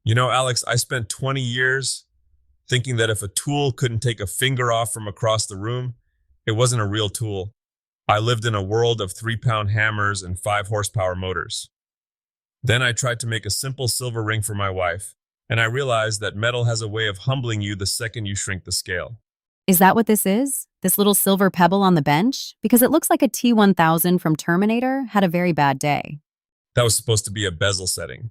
Alex, I spent 20 years thinking that if a tool couldn't take a finger off from across the room, it wasn't a real tool. I lived in a world of 3-pound hammers and 5 horsepower motors. Then I tried to make a simple silver ring for my wife, and I realized that metal has a way of humbling you the second you shrink the scale. Is that what this is? This little silver pebble on the bench? Because it looks like a T-1000 from Terminator had a very bad day. That was supposed to be a bezel setting.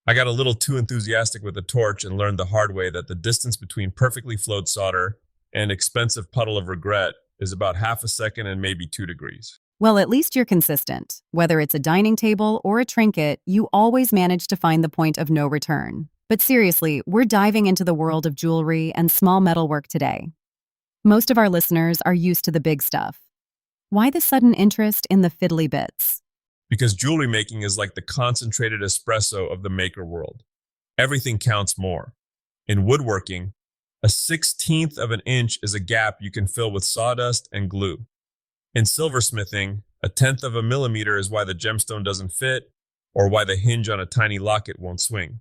I got a little too enthusiastic with the torch and learned the hard way that the distance between perfectly flowed solder and expensive puddle of regret is about half a second and maybe 2 degrees. Well, at least you're consistent. Whether it's a dining table or a trinket, you always manage to find the point of no return. But seriously, we're diving into the world of jewelry and small metalwork today. Most of our listeners are used to the big stuff. Why the sudden interest in the fiddly bits? Because jewelry making is like the concentrated espresso of the maker world. Everything counts more. In woodworking, a 16th of an inch is a gap you can fill with sawdust and glue. In silversmithing, a tenth of a millimeter is why the gemstone doesn't fit or why the hinge on a tiny locket won't swing.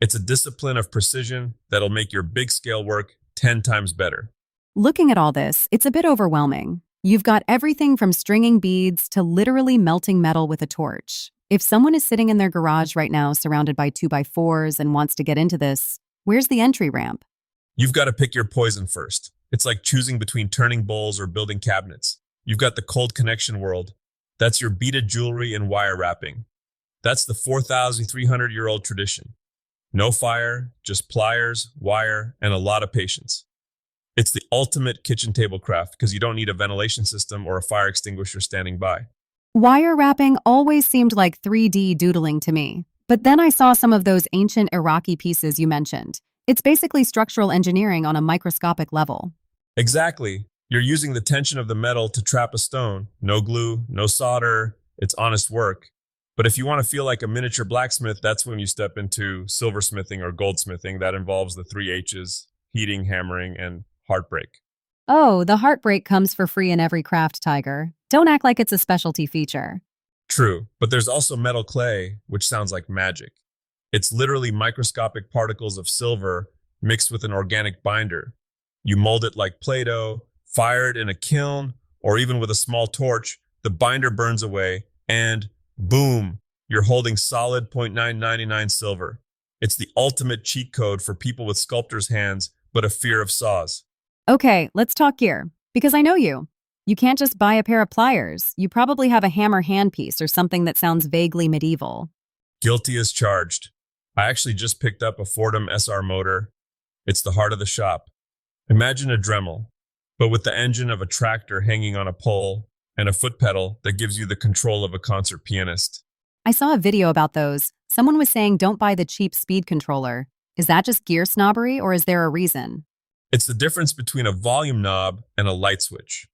It's a discipline of precision that'll make your big scale work 10 times better. Looking at all this, it's a bit overwhelming. You've got everything from stringing beads to literally melting metal with a torch. If someone is sitting in their garage right now surrounded by 2x4s and wants to get into this, where's the entry ramp? You've got to pick your poison first. It's like choosing between turning bowls or building cabinets. You've got the cold connection world. That's your beaded jewelry and wire wrapping. That's the 4,300-year-old tradition. No fire, just pliers, wire, and a lot of patience. It's the ultimate kitchen table craft because you don't need a ventilation system or a fire extinguisher standing by. Wire wrapping always seemed like 3D doodling to me. But then I saw some of those ancient Iraqi pieces you mentioned. It's basically structural engineering on a microscopic level. Exactly. You're using the tension of the metal to trap a stone. No glue, no solder. It's honest work. But if you want to feel like a miniature blacksmith, that's when you step into silversmithing or goldsmithing. That involves the 3 H's, heating, hammering, and heartbreak. Oh, the heartbreak comes for free in every craft, Tiger. Don't act like it's a specialty feature. True, but there's also metal clay, which sounds like magic. It's literally microscopic particles of silver mixed with an organic binder. You mold it like Play-Doh, fire it in a kiln, or even with a small torch, the binder burns away, and boom, you're holding solid 0.999 silver. It's the ultimate cheat code for people with sculptor's hands, but a fear of saws. Okay, let's talk gear. Because I know you. You can't just buy a pair of pliers. You probably have a hammer handpiece or something that sounds vaguely medieval. Guilty as charged. I actually just picked up a Fordham SR motor. It's the heart of the shop. Imagine a Dremel, but with the engine of a tractor hanging on a pole and a foot pedal that gives you the control of a concert pianist. I saw a video about those. Someone was saying don't buy the cheap speed controller. Is that just gear snobbery or is there a reason? It's the difference between a volume knob and a light switch.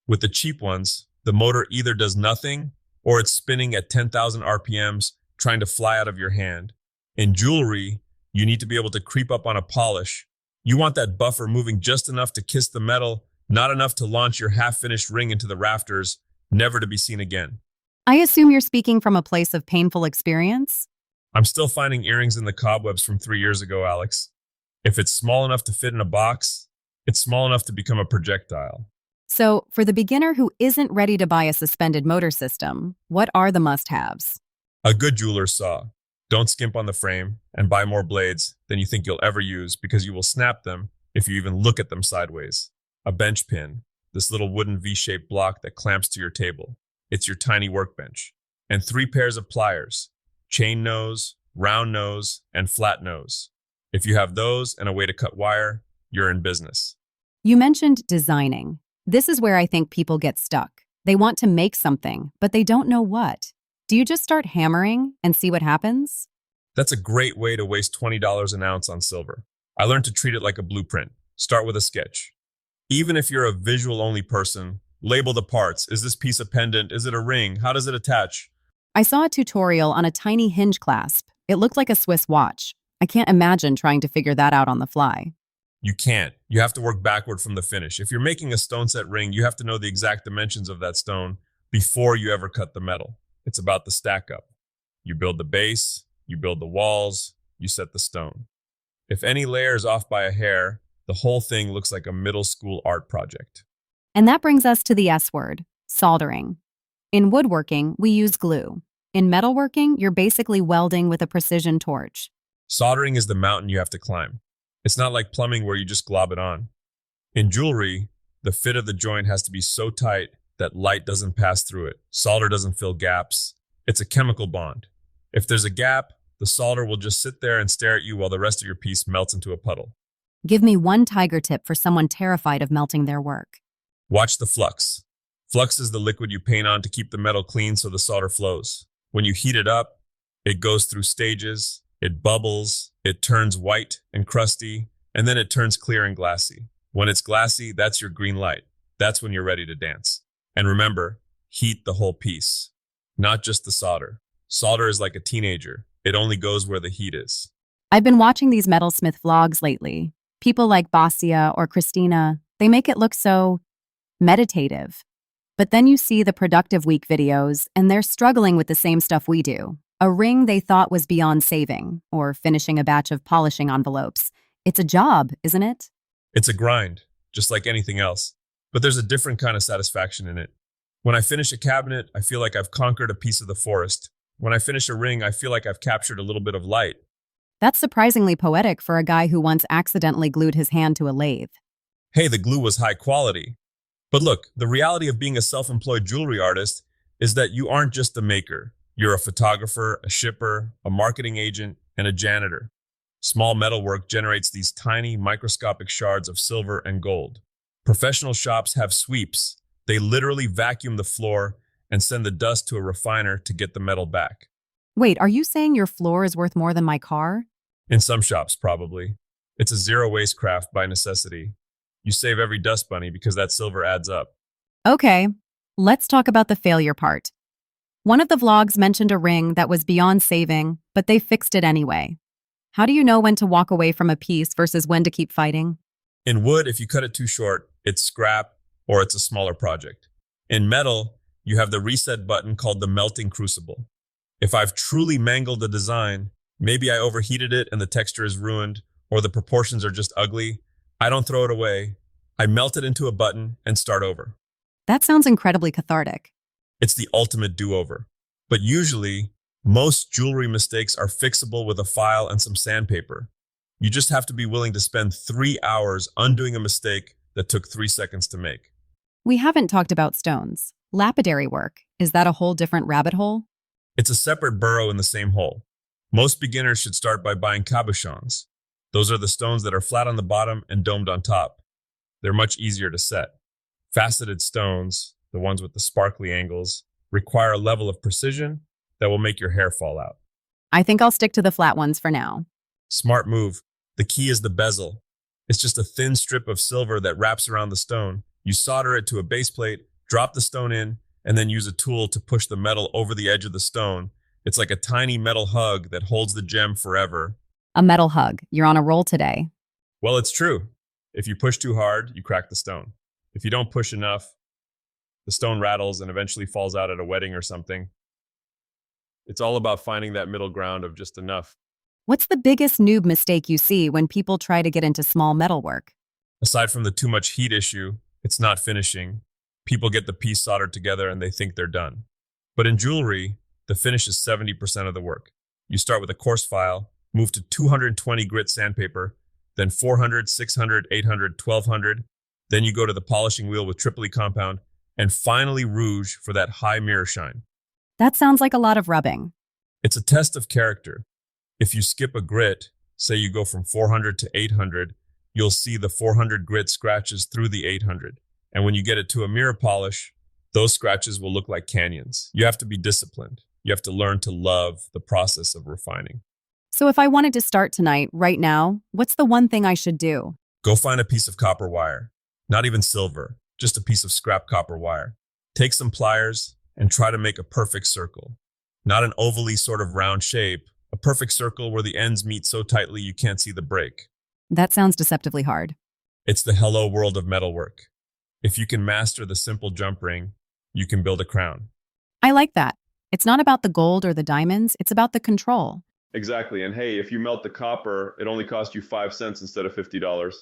With the cheap ones, the motor either does nothing or it's spinning at 10,000 RPMs trying to fly out of your hand. In jewelry, you need to be able to creep up on a polish. You want that buffer moving just enough to kiss the metal, not enough to launch your half-finished ring into the rafters, never to be seen again. I assume you're speaking from a place of painful experience? I'm still finding earrings in the cobwebs from 3 years ago, Alex. If it's small enough to fit in a box, it's small enough to become a projectile. So, for the beginner who isn't ready to buy a suspended motor system, what are the must-haves? A good jeweler's saw. Don't skimp on the frame and buy more blades than you think you'll ever use because you will snap them if you even look at them sideways. A bench pin, this little wooden V-shaped block that clamps to your table. It's your tiny workbench. And 3 pairs of pliers, chain nose, round nose, and flat nose. If you have those and a way to cut wire, you're in business. You mentioned designing. This is where I think people get stuck. They want to make something, but they don't know what. Do you just start hammering and see what happens? That's a great way to waste $20 an ounce on silver. I learned to treat it like a blueprint. Start with a sketch. Even if you're a visual-only person, label the parts. Is this piece a pendant? Is it a ring? How does it attach? I saw a tutorial on a tiny hinge clasp. It looked like a Swiss watch. I can't imagine trying to figure that out on the fly. You can't. You have to work backward from the finish. If you're making a stone set ring, you have to know the exact dimensions of that stone before you ever cut the metal. It's about the stack up. You build the base, you build the walls, you set the stone. If any layer is off by a hair, the whole thing looks like a middle school art project. And that brings us to the S word, soldering. In woodworking, we use glue. In metalworking, you're basically welding with a precision torch. Soldering is the mountain you have to climb. It's not like plumbing where you just glob it on. In jewelry, the fit of the joint has to be so tight that light doesn't pass through it. Solder doesn't fill gaps. It's a chemical bond. If there's a gap, the solder will just sit there and stare at you while the rest of your piece melts into a puddle. Give me one tiger tip for someone terrified of melting their work. Watch the flux. Flux is the liquid you paint on to keep the metal clean so the solder flows. When you heat it up, it goes through stages, it bubbles, it turns white and crusty, and then it turns clear and glassy. When it's glassy, that's your green light. That's when you're ready to dance. And remember, heat the whole piece, not just the solder. Solder is like a teenager. It only goes where the heat is. I've been watching these metalsmith vlogs lately. People like Basia or Christina, they make it look so meditative. But then you see the productive week videos, and they're struggling with the same stuff we do. A ring they thought was beyond saving, or finishing a batch of polishing envelopes. It's a job, isn't it? It's a grind, just like anything else. But there's a different kind of satisfaction in it. When I finish a cabinet, I feel like I've conquered a piece of the forest. When I finish a ring, I feel like I've captured a little bit of light. That's surprisingly poetic for a guy who once accidentally glued his hand to a lathe. Hey, the glue was high quality. But look, the reality of being a self-employed jewelry artist is that you aren't just a maker. You're a photographer, a shipper, a marketing agent, and a janitor. Small metalwork generates these tiny microscopic shards of silver and gold. Professional shops have sweeps. They literally vacuum the floor and send the dust to a refiner to get the metal back. Wait, are you saying your floor is worth more than my car? In some shops, probably. It's a zero-waste craft by necessity. You save every dust bunny because that silver adds up. Okay, let's talk about the failure part. One of the vlogs mentioned a ring that was beyond saving, but they fixed it anyway. How do you know when to walk away from a piece versus when to keep fighting? In wood, if you cut it too short, it's scrap or it's a smaller project. In metal, you have the reset button called the melting crucible. If I've truly mangled the design, maybe I overheated it and the texture is ruined, or the proportions are just ugly, I don't throw it away. I melt it into a button and start over. That sounds incredibly cathartic. It's the ultimate do-over. But usually, most jewelry mistakes are fixable with a file and some sandpaper. You just have to be willing to spend 3 hours undoing a mistake that took 3 seconds to make. We haven't talked about stones. Lapidary work, is that a whole different rabbit hole? It's a separate burrow in the same hole. Most beginners should start by buying cabochons. Those are the stones that are flat on the bottom and domed on top. They're much easier to set. Faceted stones, the ones with the sparkly angles, require a level of precision that will make your hair fall out. I think I'll stick to the flat ones for now. Smart move. The key is the bezel. It's just a thin strip of silver that wraps around the stone. You solder it to a base plate, drop the stone in, and then use a tool to push the metal over the edge of the stone. It's like a tiny metal hug that holds the gem forever. A metal hug. You're on a roll today. Well, it's true. If you push too hard, you crack the stone. If you don't push enough, the stone rattles and eventually falls out at a wedding or something. It's all about finding that middle ground of just enough. What's the biggest noob mistake you see when people try to get into small metalwork? Aside from the too much heat issue, it's not finishing. People get the piece soldered together and they think they're done. But in jewelry, the finish is 70% of the work. You start with a coarse file, move to 220 grit sandpaper, then 400, 600, 800, 1200. Then you go to the polishing wheel with Tripoli compound, and finally rouge for that high mirror shine. That sounds like a lot of rubbing. It's a test of character. If you skip a grit, say you go from 400 to 800, you'll see the 400 grit scratches through the 800. And when you get it to a mirror polish, those scratches will look like canyons. You have to be disciplined. You have to learn to love the process of refining. So if I wanted to start tonight, right now, what's the one thing I should do? Go find a piece of copper wire. Not even silver, just a piece of scrap copper wire. Take some pliers and try to make a perfect circle. Not an ovally sort of round shape, a perfect circle where the ends meet so tightly you can't see the break. That sounds deceptively hard. It's the hello world of metalwork. If you can master the simple jump ring, you can build a crown. I like that. It's not about the gold or the diamonds, it's about the control. Exactly. And hey, if you melt the copper, it only costs you 5 cents instead of $50.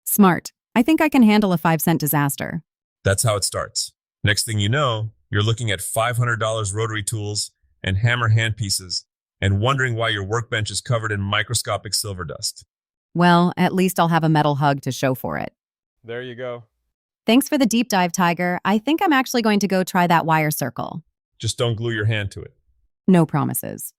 Smart. I think I can handle a 5-cent disaster. That's how it starts. Next thing you know, you're looking at $500 rotary tools and hammer handpieces and wondering why your workbench is covered in microscopic silver dust. Well, at least I'll have a metal hug to show for it. There you go. Thanks for the deep dive, Tiger. I think I'm actually going to go try that wire circle. Just don't glue your hand to it. No promises.